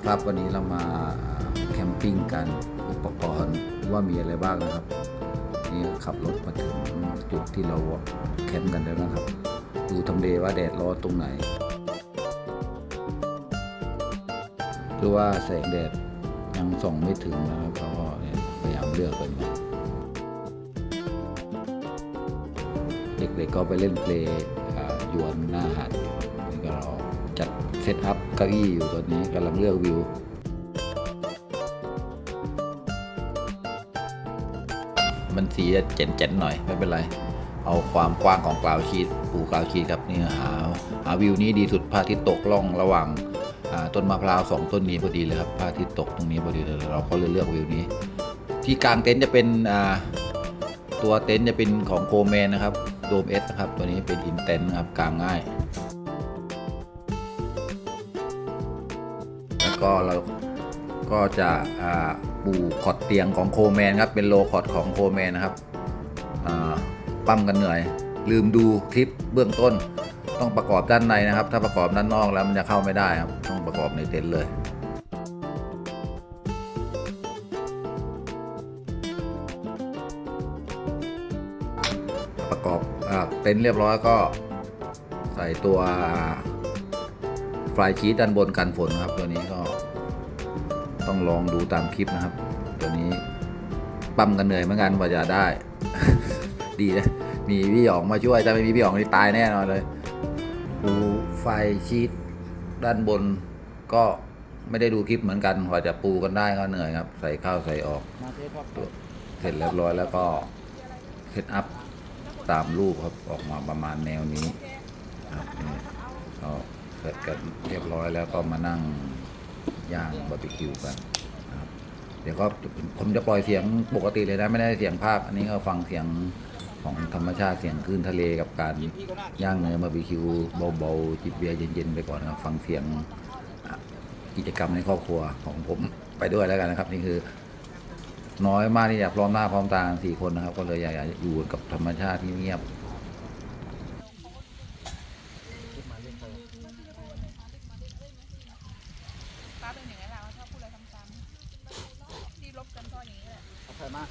ครับวันนี้เรามาแคมปิ้งกันอุปกรณ์ว่ามีอะไรบ้างนะครับนี่ขับรถมาถึงจุดที่เราแคมป์กันแล้วนะครับดูทำเลว่าแดดร้อนตรงไหนหรือว่าแสงแดดยังส่องไม่ถึงนะครับก็พยายามเลือกกันมาเด็กๆก็ไปเล่นเพลย์ยวนหน้าหาดนี่ก็เราจัดเซตอัพเก้าอี้อยู่ตอนนี้กำลังเลือกวิวมันสีจะเจ๋นๆหน่อยไม่เป็นไรเอาความกว้างของกลาวชีทปูกลาวชีทครับนี่หาวิวนี้ดีสุดพระอาทิตย์ตกล่องระหว่างต้นมะพร้าว2ต้นนี้พอดีเลยครับพระอาทิตย์ตกตรงนี้พอดีเลยเราก็เลยเลือกวิวนี้ที่กลางเต็นท์จะเป็นตัวเต็นท์จะเป็นของโกแมนนะครับโดมเอสนะครับตัวนี้เป็นอินเต็นท์นะครับกลางง่ายแล้วก็เราก็จะปูคอร์ดเตียงของโคแมนครับเป็นโลคอร์ดของโคแมนนะครับปั้มกันเหนื่อยลืมดูคลิปเบื้องต้นต้องประกอบด้านในนะครับถ้าประกอบด้านนอกแล้วมันจะเข้าไม่ได้ครับต้องประกอบในเต็นท์เลยประกอบเต็นท์เรียบร้อยก็ใส่ตัวไฟชีทด้านบนกันฝนครับตัวนี้ก็ต้องลองดูตามคลิปนะครับตัวนี้ปั้มกันเหนื่อยเหมือนกันกว่าจะได้ ดีนะมีพี่หยองมาช่วยถ้าไม่มีพี่หยองนี่ตายแน่นอนเลยปูไฟชีทด้านบนก็ไม่ได้ดูคลิปเหมือนกันกว่าจะปูกันได้ก็เหนื่อยครับใส่เข้าใส่ออกเสร็จเรียบร้อยแล้วก็เซตอัพตามรูปครับออกมาประมาณแนวนี้ครับนี่ก็เสร็จกันเรียบร้อยแล้วก็มานั่งย่างบาร์บีคิวกันนะครับเดี๋ยวก็ผมจะปล่อยเสียงปกติเลยนะไม่ได้เสียงภาคอันนี้ก็ฟังเสียงของธรรมชาติเสียงคลื่นทะเลกับการย่างเนื้อบาร์บีคิวเบาๆจิบเบียร์เย็นๆไปก่อนนะครับฟังเสียงกิจกรรมในครอบครัวของผมไปด้วยแล้วกันนะครับนี่คือน้อยมากที่จะพร้อมหน้าพร้อมตา4 คนนะครับก็เลยอยากอยู่กับธรรมชาติที่เงียบป้าเป็นอย่างไรล่ะชอบพูดอะไรซ้ำๆที่ลบกันเพราะอย่างนี้แหละเอาใครมา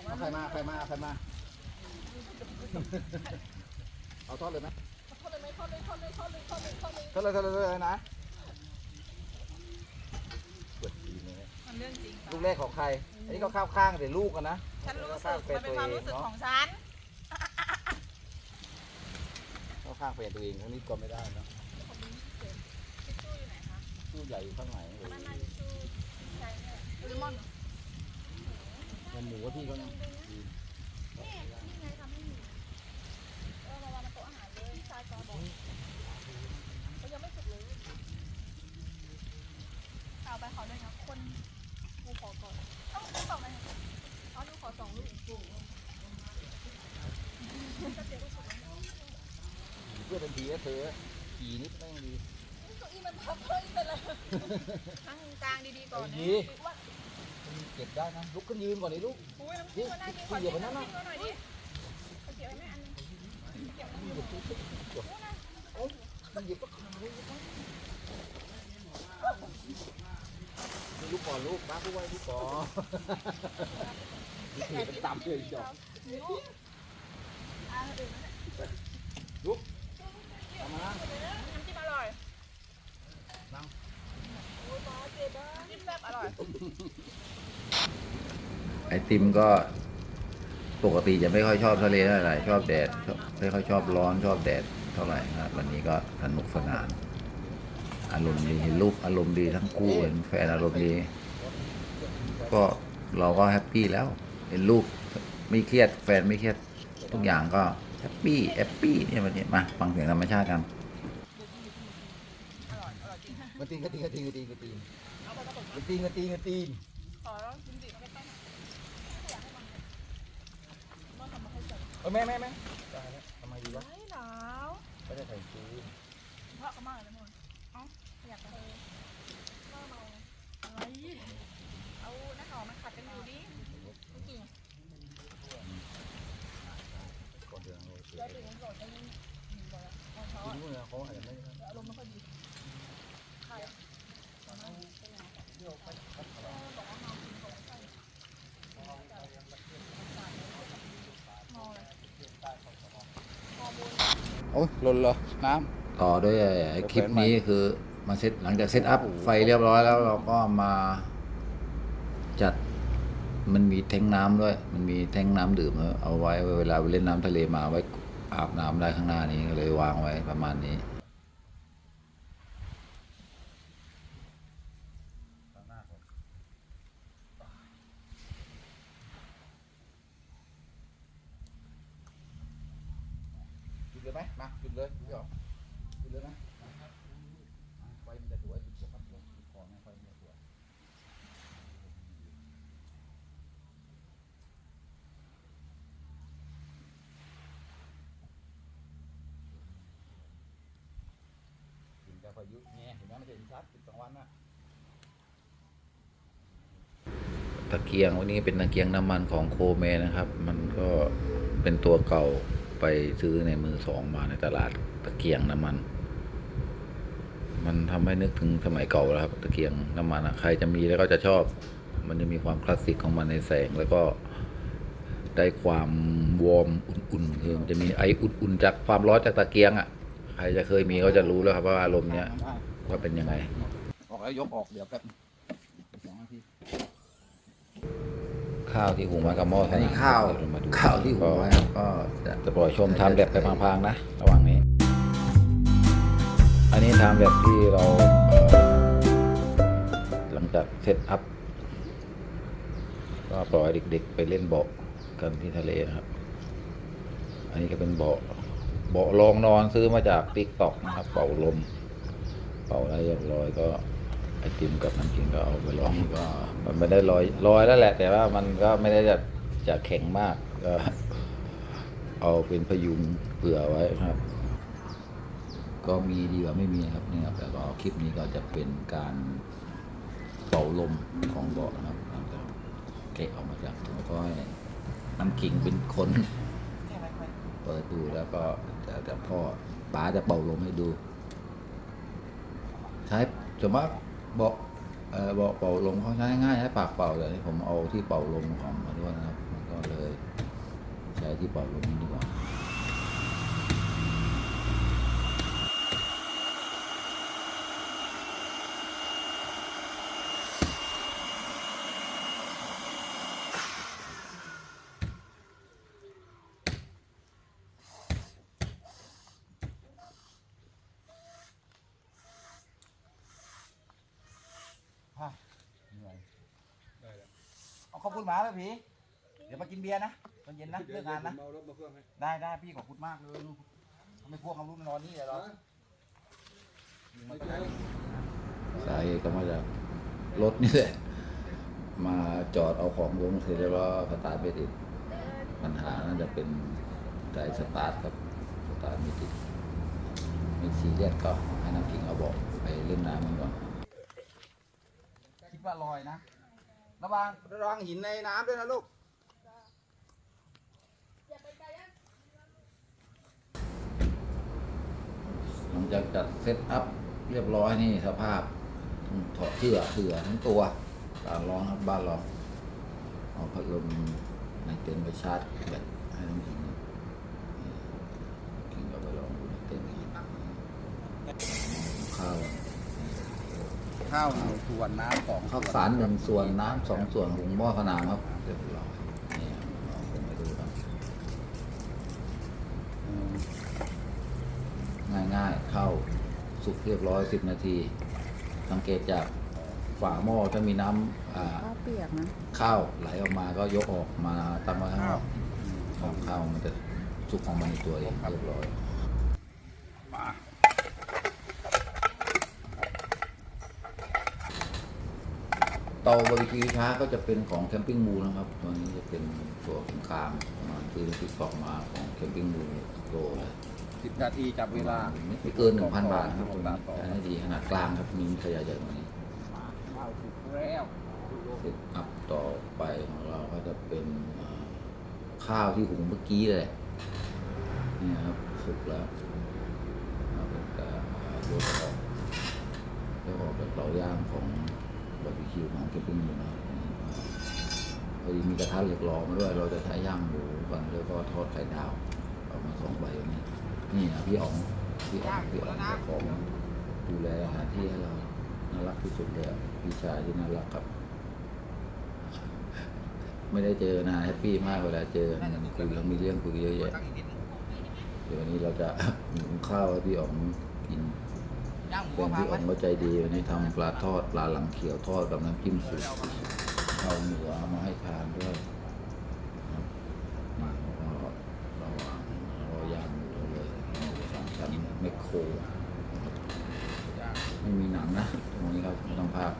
เอาใครมาเอาทอดเลยไหมทอดเลยนะเปิดดีเลยมันเรื่องจริงลูกแรกของใครอันนี้ก็ข้าวข้างเดี๋ยวลูกกันนะฉันรู้สึกมันเป็นความรู้สึกของฉันข้าวข้างเป็นตัวเองทั้งนี้ก็ไม่ได้นะตู้ใหญ่อยู่ข้างไหนเลยมันหมูที่เขาเนี่ยเอาไปขอเลยนะคนกูขอก่อนต้องต่อไปเอาดูขอ2 ลูกเพื่อเป็นผีนะเธอผีนิดไม่ดีตัวอีมันพับเพิ่มไปเลยทั้งกลางดีๆก่อนนะเก็บได้นะลุกขึ้นยืนก่อนเลยลูกอุ้ยน้ำจิ้มมันน่ากินก่อนน้ำจิ้มหน่อยดิเกี่ยวไหมอันเกี่ยวหยิบก็ขาเลยลูกก่อนลูกมาผู้ไว้ลูกก่อนนี่เป็นตำเลยจบลูกทำมาน้ำจิ้มอร่อยนั่งจิ้มแซ่บอร่อยไอติมก็ปกติจะไม่ค่อยชอบทะเลเท่าไหร่ชอบแดดไม่ค่อยชอบร้อนชอบแดดเท่าไหร่ครับวันนี้ก็สนุกสนานอารมณ์ดีเห็นลูกอารมณ์ดีทั้งคู่เห็นแฟนอารมณ์ดีก็เราก็แฮปปี้แล้วเห็นลูกไม่เครียดแฟนไม่เครียดทุกอย่างก็แฮปปี้เนี่ยวันนี้มาฟังเสียงธรรมชาติกันกระตีนขอแล้วจิ้มดิมันไม่แม่ทำไมดีวะไม่หนาว ไม่ได้ใส่ชูเพราะก็มากเลยมึงอยากไปก็เมาอะไรเอาหน้าหอมมันขัดกันอยู่ดิจริงก่อนเดือนเลยแล้วตื่นก่อนจะยิ่งบ่อยเขาจริงๆเขาอาจจะไม่อารมณ์ไม่ค่อยดีใคร อ้ยหล่นเหรอน้ ต่อด้วยไอ้คลิปนี้คือมาเซตหลังจากเซตอัพไฟเรียบร้อยแล้วเราก็มาจัดมันมีแทงน้ำด้วย มันมีแทงน้ำดื่มเอาไว้เวลาไปเล่นน้ำทะเลมาไว้อาบน้ำได้ข้างหน้านี้ก็เลยวางไว้ประมาณนี้จุดเลยไหมมาจุดเลยพี่หรอจุดเลยนะไฟมันจะสวยจุดครับผมจุดคอไฟมันจะสวยกินกาแฟยุเนี่ยเห็นไหมมันจะเห็นชัดติด2 วันนะตะเกียงวันนี้เป็นตะเกียงน้ำมันของโคเมนะครับ มันก็เป็นตัวเก่าไปซื้อในมือสองมาในตลาดตะเกียงน้ำมัน มันทำให้นึกถึงสมัยเก่าแล้วครับตะเกียงน้ำมันใครจะมีแล้วก็จะชอบ มันจะมีความคลาสสิกของมันในแสง แล้วก็ได้ความวอร์มอุ่นๆคือมันจะมีไออุ่นๆจากความร้อนจากตะเกียงใครจะเคยมีก็จะรู้แล้วครับว่าอารมณ์เนี้ยว่าเป็นยังไง ำออกแล้วยกออกเดี๋ยวแป๊บ2 นาที ข้าวที่หุงมากับหม้อ อันนี้ข้าว เดี๋ยมาดู ข้าวที่หุงไว้ครับก็ จะปล่อยชมทำแบบไปพลางๆนะระหว่างนี้ อันนี้ทำแบบที่เราหลังจากเซตอัพก็ปล่อยเด็กๆไปเล่นเบาะกันที่ทะเลนะครับ อันนี้ก็เป็นเบาะรองนอนซื้อมาจากTikTokนะครับ เป่าลม เป่าแล้วเรียบร้อยก็ไอติมกับน้ำกินก็เอาไปลองก็มันไม่ได้ลอยแล้วแหละ แต่ว่ามันก็ไม่ได้จะแข็งมากก็เอาเป็นพยุงเผื่อไว้ครับ ก็มีดีกว่าไม่มีนะครับนี่ครับแล้วก็คลิปนี้ก็จะเป็นการเป่าลมของเบาะนะครับหลังจากเกะออกมาจากถุงก็ให้น้ำขิงเป็นคนเปิดดูแล้วก็แต่พ่อป๋าจะเป่าลมให้ดู ใช้ส่วนมากเบาะเป่าลมเขาใช้ง่ายใช้ปากเป่าแต่นี่ผมเอาที่เป่าลมของมาด้วยนะครับก็เลยใช้ที่เป่าลมนี้ดีกว่าเหนื่อยเอาขอบคุณหมาแล้วพี่เดี๋ยวมากินเบียร์นะตอนเย็นนะเลิกงานนะ เมารถมาเพื่อให้ ได้พี่ขอบคุณมากเลยทำไมพวกเขารู้นอนนี่เลยเหรอ ไม่เจอ สาเหตุก็มาจากรถนี่แหละมาจอดเอาของลงเสร็จแล้วก็สตาร์ทไม่ติดปัญหาน่าจะเป็นใจสตาร์ทครับสตาร์ทไม่ติดไม่ซีเรียสก็ให้น้ำขิงเอาบอกไปเล่นน้ำมันก่อนคิดว่าลอยนะระวังหินในน้ำด้วยนะลูกหลังจากจัดเซตอัพเรียบร้อยนี่สภาพถอดเสื้อทั้งตัวการร้อนครับบ้านเราเอาพัดลมในเต็นท์ไปชาร์จแบตให้น้ำขิงกินก็ไปลองดูในเต็นท์ข้าว ข้าว1 ส่วนน้ำ2 ข้าวสาร1 ส่วนน้ำ2 ส่วนหุงหม้อขนามครับเรียบร้อยนี่ลองผมไปดูครับง่ายๆเข้าสุกเรียบร้อย10 นาทีสังเกตจากฝาหม้อถ้ามีน้ำข้าวเปียกนะ ข้าวไหลออกมาก็ยกออกมาตั้งไว้ข้างนอกของข้าวมันจะสุกของมันในตัวเองเรียบร้อยเตาบาร์บีคิวช้าก็จะเป็นของแคมปิ้งมูนะครับตัวนี้จะเป็นตัวกลางประมาณซื้อที่กล่องมาของแคมปิ้งมูโลเลย 10 นาทีจับเวลา ไม่เกิน 1,000 บาทครับตัวนี้ใช้ได้ดีขนาดกลางครับมีขยายใหญ่กว่านี้ ข้าวสุกแล้ว เซตอัพต่อไปของเราก็จะเป็นข้าวที่หุงเมื่อกี้เลยนี่ครับสุกแล้วเราก็จะยกออกจากเตาย่างของบาร์บีคิวของแคมปิ้งมูนะครับพอดีมีกระทะเหล็กรอมาด้วยเราจะใช้ย่างหมูก่อนแล้วก็ทอดไข่ดาวเอามา2 ใบอย่างนี้ นี่นะพี่อ๋องเจ้าของดูแลสถานที่ให้เราน่ารักที่สุดเลยอะพี่ชายที่น่ารักครับ ไม่ได้เจอนานแฮปปี้มากเวลาเจอมันคุยแล้วมีเรื่องคุยเยอะแยะ ตั้งอีกนิดนึง เดี๋ยววันนี้เราจะ หุงข้าวให้พี่อ๋องกิน ย่างหมู เป็น พั พี่ ง อ๋ ไหม องก็ใจดีวันนี้ทำปลาทอดปลาหลังเขียวทอดกับน้ำจิ้มสุกเอาเหนือมาให้ทานด้วยครับนี่เราย่างหมูเลยสามชั้นแมคโครนะครับไม่มีหนังนะตรงนี้ครับไม่ต้องพาก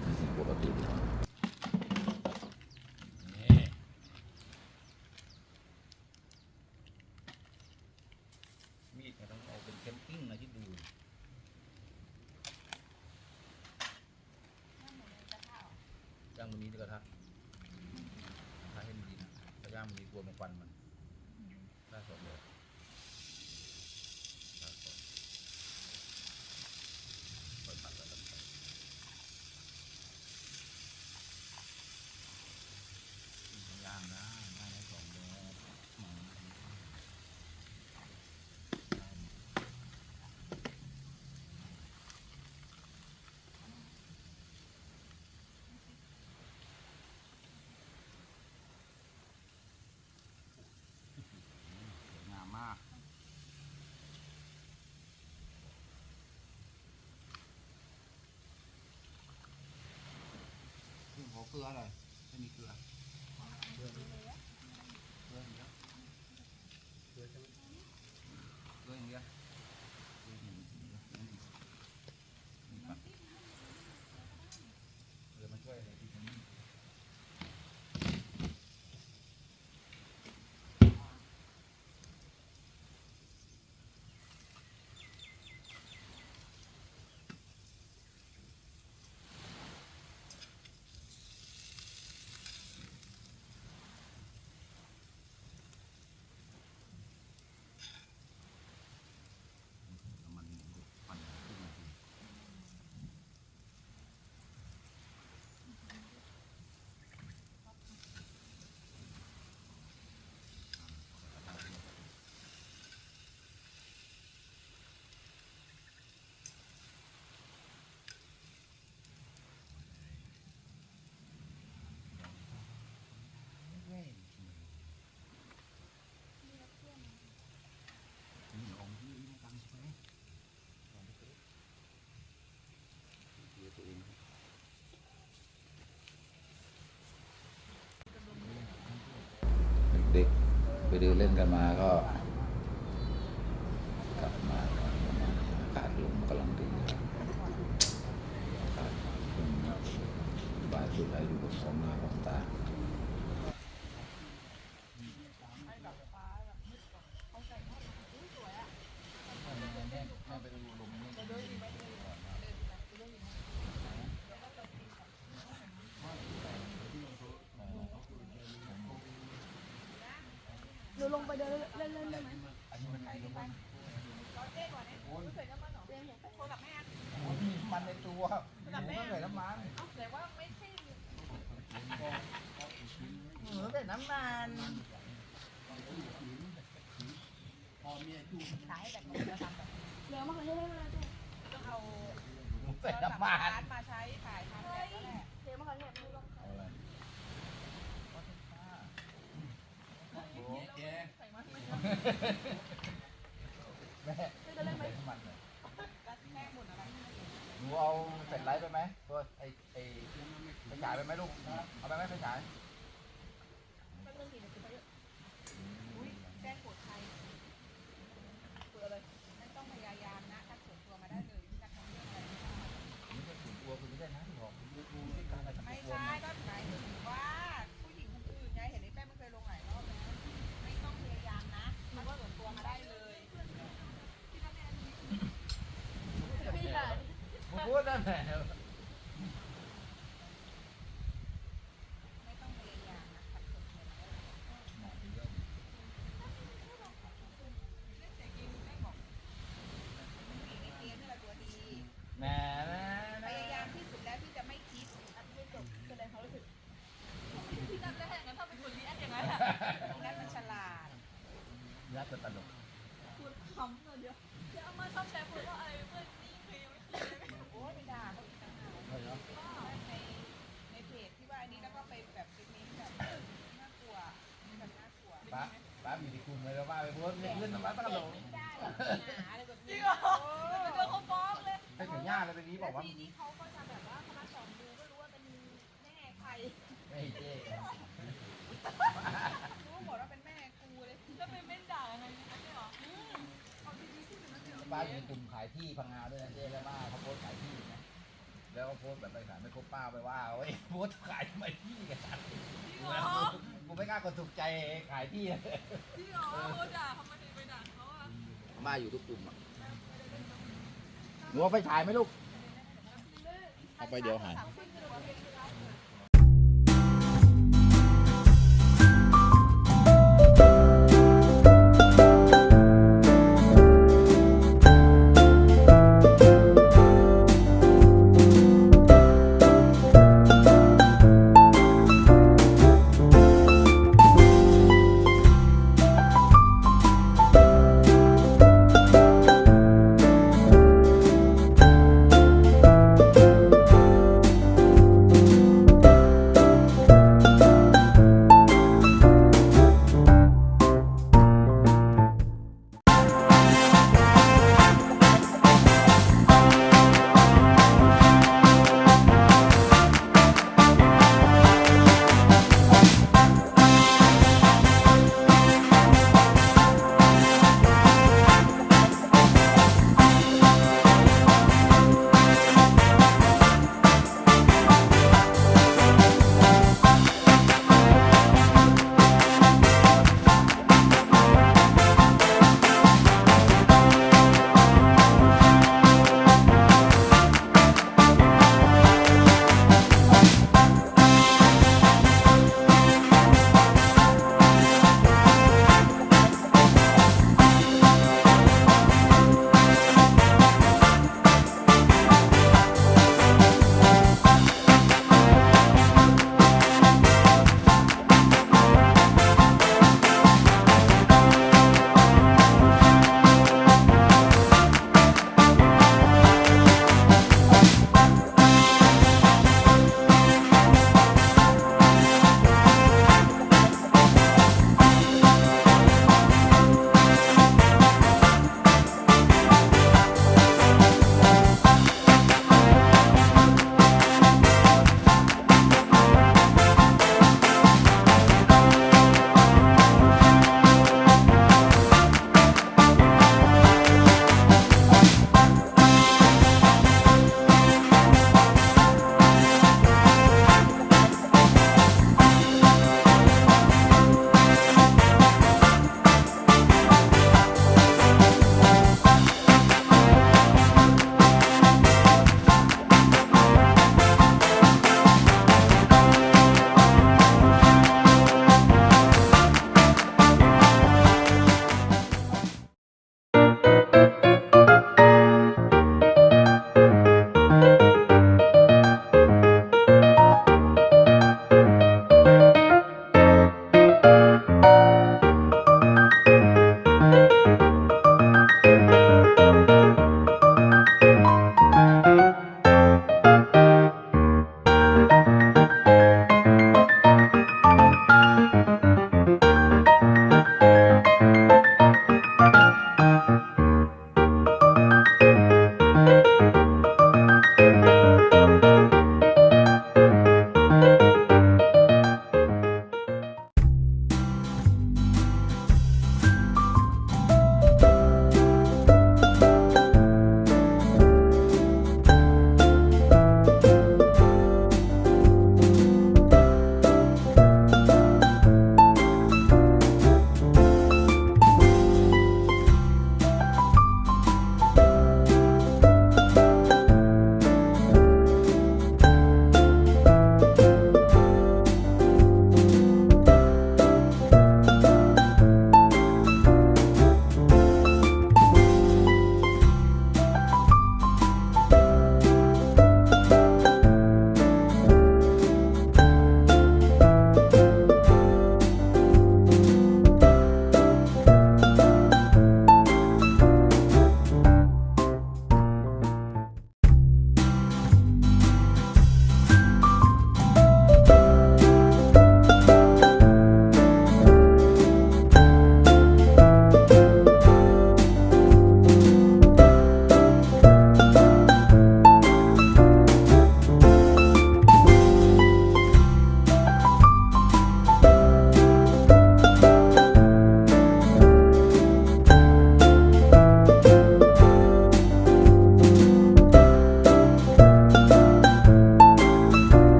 เป็นสิ่งปกติดีกว่า มีดเนี่ยต้องเอาเป็นแคมปิ้งนะที่ดูย่างมันนี้ดีกว่าทักถ้าให้มันดีนะถ้าย่างมันนี้กลัวมันควันมันถ้าสดเลยถ้าสดค่อยผัดแล้วกันไปย่างนะย่างได้สองแบบหมูสวยงามมากซึ่งขอเกลือหน่อยไม่มีเกลือเกลืออย่างเดียวเกลืออย่างเดียวเกลืออย่างเดียวเกลืออย่างเดียวเกลือมันช่วยอะไรที่นี่ น้ำมันปั่นขึ้นมาทีนี่ลองที่นี่มาตั้งใช่ไหมลองไปดูตัวเอง เด็กๆไปเดินเล่นกันมาก็กลับมาอากาศลมกำลังดีครับอากาศสบายสุดเลยอยู่บนของหน้าของตา หนูลงไปเดินเล่นได้ไหม อันนี้มันไงกันบ้าง โทรศัพท์แม่ มีมันในตัวหมูไม่ใส่น้ำมัน แต่ว่าไม่ใช่ หมูใส่น้ำมัน ขายแบบนี้จะทำแบบเดี๋ยวมาขอให้ได้มาด้วยต้องเอา หมูใส่น้ำมัน ร้านมาใช้ขายทำแบบนั้นแหละเดี๋ยวมาขอให้ไม่ต้อง เอาอะไรโอเค ใส่มาไม่ แม่ จะเล่นไหม ใส่น้ำมันเลย แม่หมุนอะไร หนูเอาเสร็จไลท์ไปไหมตัวไอ้ไปฉายไปไหมลูกเอาไปไหมไปฉาย เป็นเรื่องดีเดี๋ยวจะไปเยอะอุ้ยแจ้งกดใครกดอะไรไม่ต้องพยายามนะถ้าส่วนตัวมาได้เลยที่จะทำเรื่องอะไร ไม่ใช่ส่วนตัวคุณไม่ได้นะที่บอกดูที่การอะไร ไม่ใช่ก็หมายถึงว่าผู้หญิงคนอื่นไงเห็นไอ้แป้งมันเคยลงหลายรอบแล้วไม่ต้องพยายามนะมันก็ส่วนตัวมาได้เลยพี่ค่ะ มึงพูดได้ไหม ไม่ต้องพยายามนะขัดส่วนตัวมาได้เลยเล่นแต่เกมแม่บอกผู้หญิงในเกมนี่แหละตัวดี แหน่แหน่ พยายามที่สุดแล้วที่จะไม่คิดไม่จบแสดงความรู้สึกพี่นัทได้งั้นถ้าเป็นคนรีแอคอย่างนั้นอะพี่นัทมันฉลาด ยัดตลก พูดเขา เลยตรงนี้บ แล้ อ ว กว่า ทีนี้เขาก็จะแบบว่าเขามาส่องดูไม่รู้ว่าเป็นแม่ใคร ไม่เจ๊ รู้หมดว่าเป็นแม่กูเลยแล้วเป็นแม่ด่าอะไรเนี่ยไม่หรอเอาดีๆที่เป็นนั่นเหรอ ป้าอยู่ในกลุ่มขายที่พังงาด้วยนะเจ๊แล้วป้าเขาโพสต์ขายที่นะแล้วก็โพสต์แบบไปขายไม่ครบป้าไปว่าเว้ยโพสต์ขายทำไมที่กันกูไม่กล้ากดถูกใจขายที่เลย จริงเหรอโคด่าเขามาไปด่าเขาอ่ะ มาอยู่ทุกกลุ่มอ่ะหนูเอาไปฉายไหมลูก เอาไปเดี๋ยวหาย สั่งขึ้นคือว่าเป็น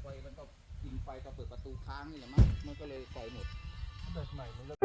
ไฟมันก็กินไฟตอนเปิดประตูค้างนี่แหละมั้งมันก็เลยไฟหมด แบบใหม่มันก็